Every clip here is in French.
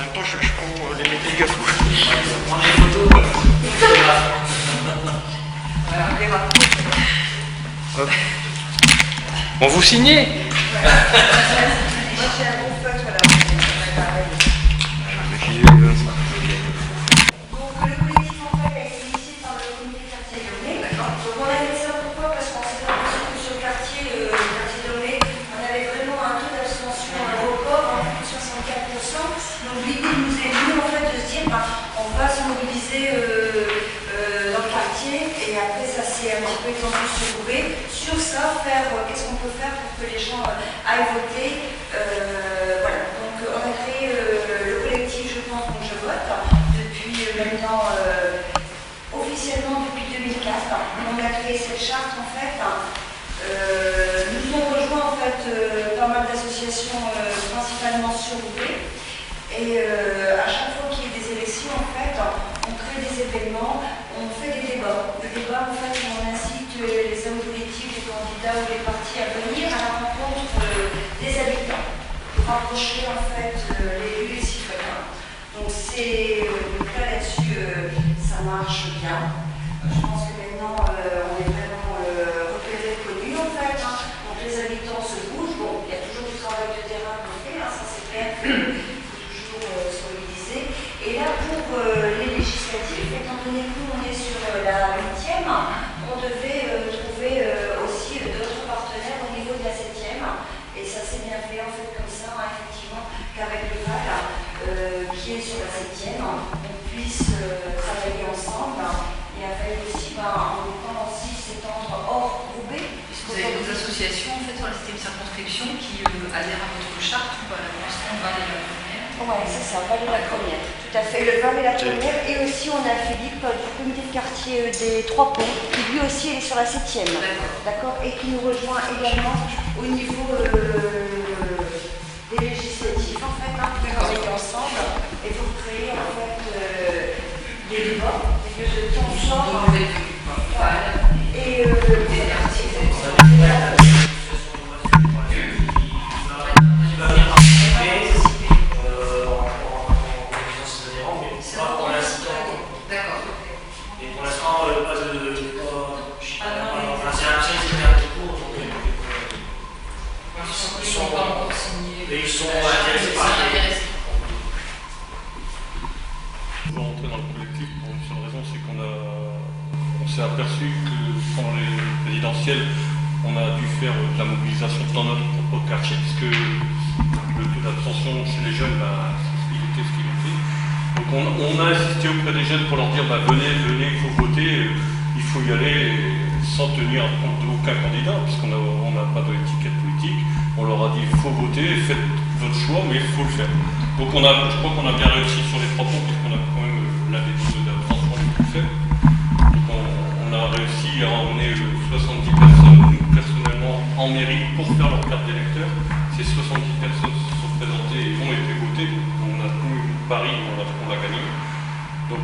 En même temps, je prends les médicaments. On prend des photos. Hop. Bon, vous signez? Sur ça, qu'est-ce qu'on peut faire pour que les gens aillent voter. Voilà, donc on a créé le collectif Je pense donc je vote depuis maintenant officiellement depuis 2004. On a créé cette charte en fait. Nous ont rejoint en fait pas mal d'associations principalement sur Roubaix. Et à chaque fois qu'il y a des élections en fait, on crée des événements, on fait des débats. Des débats en fait où on incite les hommes politiques, les candidats ou les partis à venir à la rencontre des habitants pour rapprocher en fait les élus et les citoyens. Donc là-dessus, ça marche bien. Je pense que maintenant on est vraiment repéré, connu en fait. Donc les habitants se bougent. Bon, il y a toujours du travail de terrain qu'on fait, ça c'est clair qu'il faut toujours se mobiliser. Et là pour les législatives, étant donné que nous on est sur la 8e, on devait trouver aussi d'autres partenaires au niveau de la 7e, et ça s'est bien fait en fait comme ça, effectivement, qu'avec le VAL, qui est sur la 7e, on puisse travailler ensemble, et avec aussi, en étant aussi s'étendre hors Roubaix. Puisque vous avez d'autres associations en fait sur la 7e circonscription qui adhèrent à votre charte, ou pas, pour l'instant, VAL et la première. Oui, c'est ça, VAL et la première, tout à fait. Le VAL et la première, et aussi on a Philippe du comité de quartier des Trois Ponts, qui lui aussi est sur la 7e, d'accord, et qui nous rejoint également au niveau des législatives, en fait, pour travailler ensemble et pour créer en fait des débats, des lieux de temps genre, et aperçu que pendant les présidentielles, on a dû faire de la mobilisation dans notre propre quartier, puisque le taux d'abstention chez les jeunes, il était ce qu'il était. Donc on a insisté auprès des jeunes pour leur dire venez, il faut voter, il faut y aller sans tenir compte d'aucun candidat, puisqu'on n'a pas d'étiquette politique. On leur a dit il faut voter, faites votre choix, mais il faut le faire. Donc je crois qu'on a bien réussi sur les 3 points, puisqu'on a quand même l'un des taux d'abstention les plus faibles. On a réussi à emmener 70 personnes, nous personnellement, en mairie pour faire leur carte d'électeur. Ces 70 personnes se sont présentées et ont été votées. On a tout eu Paris, on l'a gagné. Donc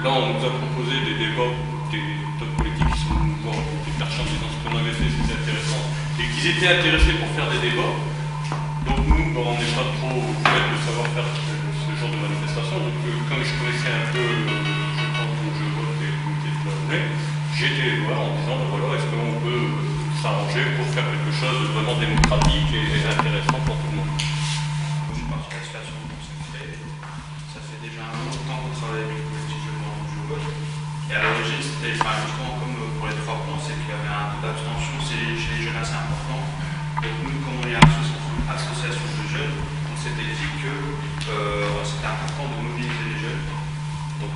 là, on nous a proposé des débats, des hommes politiques qui sont morts, des marchands disant ce qu'on avait fait, c'était intéressant. Et qu'ils étaient intéressés pour faire des débats. Donc nous, on n'est pas trop fait de savoir faire ce genre de manifestation. Donc comme je connaissais un peu j'ai été les voir en disant voilà, est-ce qu'on peut s'arranger pour faire quelque chose de vraiment démocratique et intéressant pour tout le monde. Je suis parti de l'association, ça fait déjà un long temps qu'on travaille avec le collectif Je vote. Et à l'origine, c'était justement comme pour les 3 points, c'est qu'il y avait un taux d'abstention chez les jeunes assez important. Donc nous, comme on est une association de jeunes, on s'était dit que c'était important de mobiliser les jeunes. Donc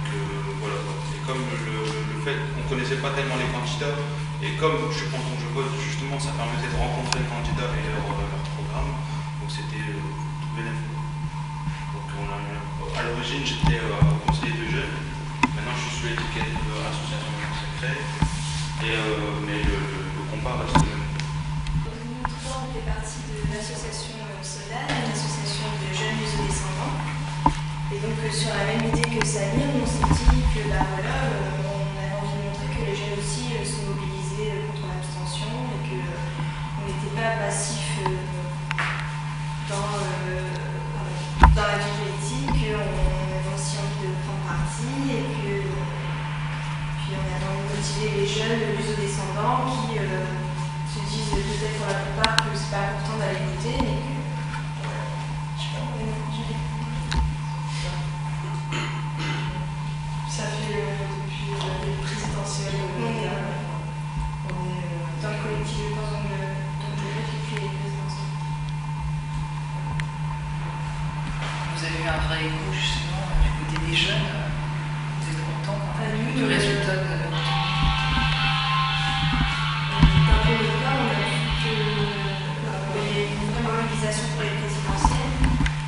voilà, c'est comme le fait qu'on ne connaissait pas tellement les candidats, et comme je pense que je vote, justement, ça permettait de rencontrer les candidats et leur programme, donc c'était tout bénéfique. Donc à l'origine, j'étais conseiller de jeunes, maintenant je suis sous l'étiquette de l'association secrète, mais le combat reste le même. Nous trois, on fait partie de l'association Sodan, une association de jeunes musées-descendants. Et donc sur la même idée que Samir, on s'est dit que on avait envie de montrer que les jeunes aussi se mobilisaient contre l'abstention et qu'on n'était pas passif dans la vie politique avez eu un vrai écho justement du côté des jeunes. Vous êtes content du résultat de votre... Dans le cas, on a vu qu'il y avait une vraie mobilisation pour les présidentielles,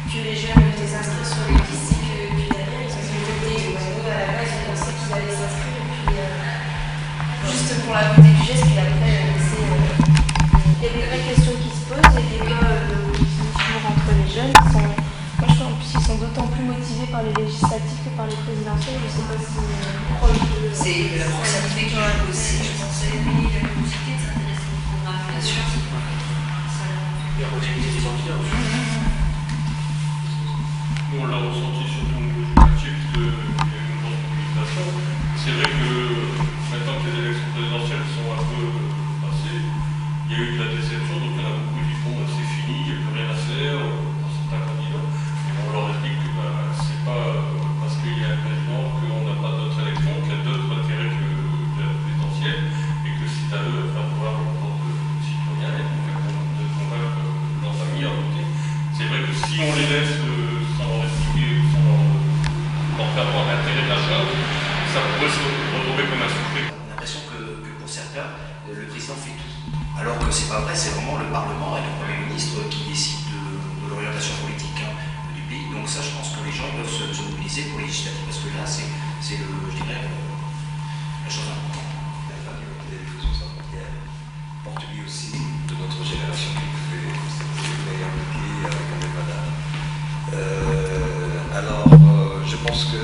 que les jeunes étaient inscrits sur les listes et que puis derrière, ils ont voté. À la base, ils pensaient qu'ils allaient s'inscrire et puis juste pour la beauté du geste, puis après, il y a des vraies questions qui se posent et des débats toujours entre les jeunes. Moi, je trouve en plus ils sont d'autant plus motivés par les législatives que par les présidentielles. Je ne sais pas si proche de... C'est la proximité qui joue aussi, je pense. Et puis la curiosité de s'intéresser au programme, bien sûr. La proximité des candidats aussi. Nous, on l'a ressenti surtout au niveau du quartier, puisqu'il y a eu une grosse mobilisation. C'est vrai que maintenant que les élections présidentielles sont un peu passées, il y a eu de la déception, donc il y en a beaucoup qui disent bon, c'est fini, il n'y a plus rien à faire pour certains candidats. Et on leur explique que c'est pas parce qu'il y a un président qu'on n'a pas d'autres élections, qu'il y a d'autres intérêts que la présidentielle, et que c'est à eux de faire voir leur propre citoyen et de convaincre leurs amis à voter. C'est vrai que si on les laisse sans leur expliquer, sans leur faire voir l'intérêt de la chose, ça pourrait se retrouver comme un soufflet. On a l'impression que pour certains, le président fait tout. Alors que c'est pas vrai, c'est vraiment le Parlement et le Premier ministre qui décident de l'orientation politique du pays. Donc ça, je pense que les gens doivent se mobiliser pour les législatives, parce que là, c'est je dirais, la chose importante. La famille des diffusions sans frontières porte lui aussi de notre génération qui pouvait constater impliqué avec un débat. Alors, je pense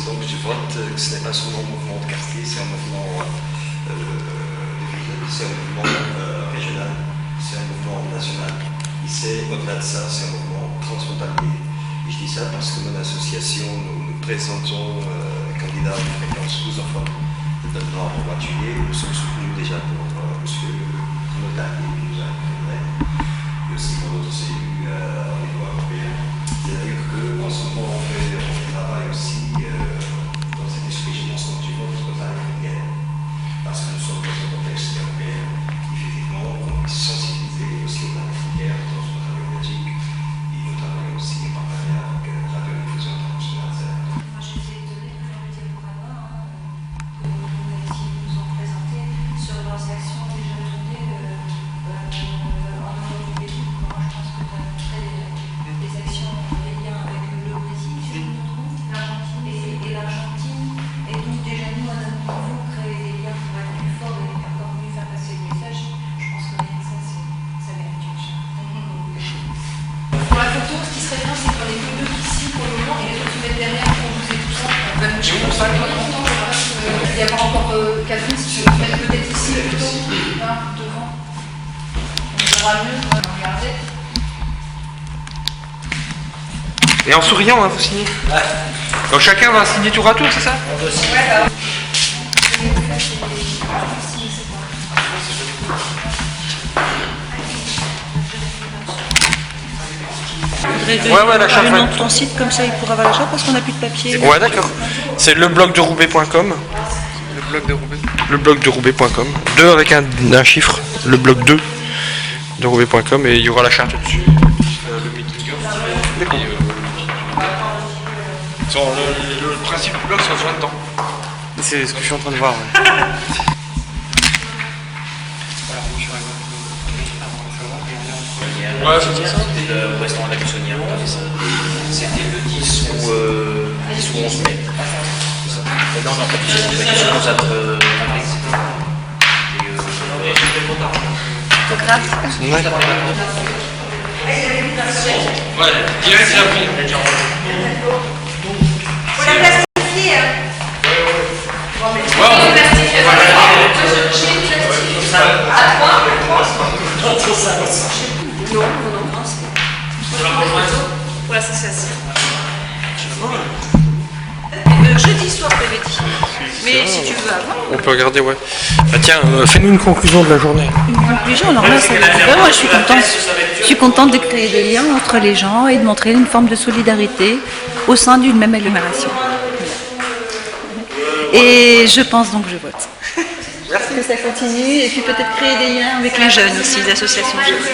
donc je vote que ce n'est pas seulement un mouvement de quartier, c'est un mouvement de ville, c'est un mouvement régional, c'est un mouvement national. Et c'est au-delà de ça, c'est un mouvement transfrontalier. Et je dis ça parce que mon association, nous présentons candidats de fréquence lusophone de Nord au mois de juillet. Nous sommes soutenus déjà pour M. Notari, qui nous a fait, et aussi pour d'autres élus au niveau européen. C'est-à-dire qu'en ce moment, on travaille aussi dans cet esprit, je pense, dont tu vois, total africaine. Parce que nous sommes dans un contexte européen, effectivement, on est sensibilisé aussi au plan africain, dans notre travail médiatique, et nous travaillons aussi en partenariat avec Radio-Diffusion Internationale. Moi, je suis étonnée de faire le diaporama qui nous ont présenté sur leurs actions déjà tournées en Europe du pays. Moi, je pense que tu as montré des actions, des liens avec le Brésil, si je me trompe, et l'Argentine. Et donc, déjà, nous, à notre niveau, créer des liens pour être plus forts et encore mieux faire passer le message, je pense que rien que ça mérite une chance. Pour la photo, ce qui serait bien, c'est qu'on ait que deux ici pour le moment et les autres se mettent derrière pour vous et tout ça. Je ne pense pas longtemps, il y a pas encore Catherine, si tu veux mettre peut-être ici plutôt, là, devant. On verra mieux, on va regarder. Et en souriant, hein, vous signez. Donc chacun va signer tour à tour, c'est ça? Ouais, la charte. Le nom de ton site, comme ça il pourra avoir la charte parce qu'on n'a plus de papier. Ouais, d'accord. C'est leblogderoubaix.com. Le blog de Roubaix. Le blog de Roubaix.com. 2 avec un chiffre. Le blog 2 de Roubaix.com et il y aura la charte dessus. Le meeting. D'accord. Le principe du blog, c'est en dedans. C'est ce que je suis en train de voir. Ouais. Ouais, c'est ça. C'était le restaurant de la Buissonnière, on a fait ça. C'était le 10 ou 11 mai. C'est ça. Non, pas du 11 mai, 11 avril. Ouais, direct après. Faut la plastifier. Pour l'association. Jeudi soir, t'avais dit. Mais si tu veux avant. On peut regarder, ouais. Bah tiens, fais-nous une conclusion de la journée. Une conclusion, alors là, moi je suis contente de créer des liens entre les gens et de montrer une forme de solidarité au sein d'une même agglomération. Et je pense donc que je vote. Merci. Que ça continue et puis peut-être créer des liens avec les jeunes aussi, les associations jeunes.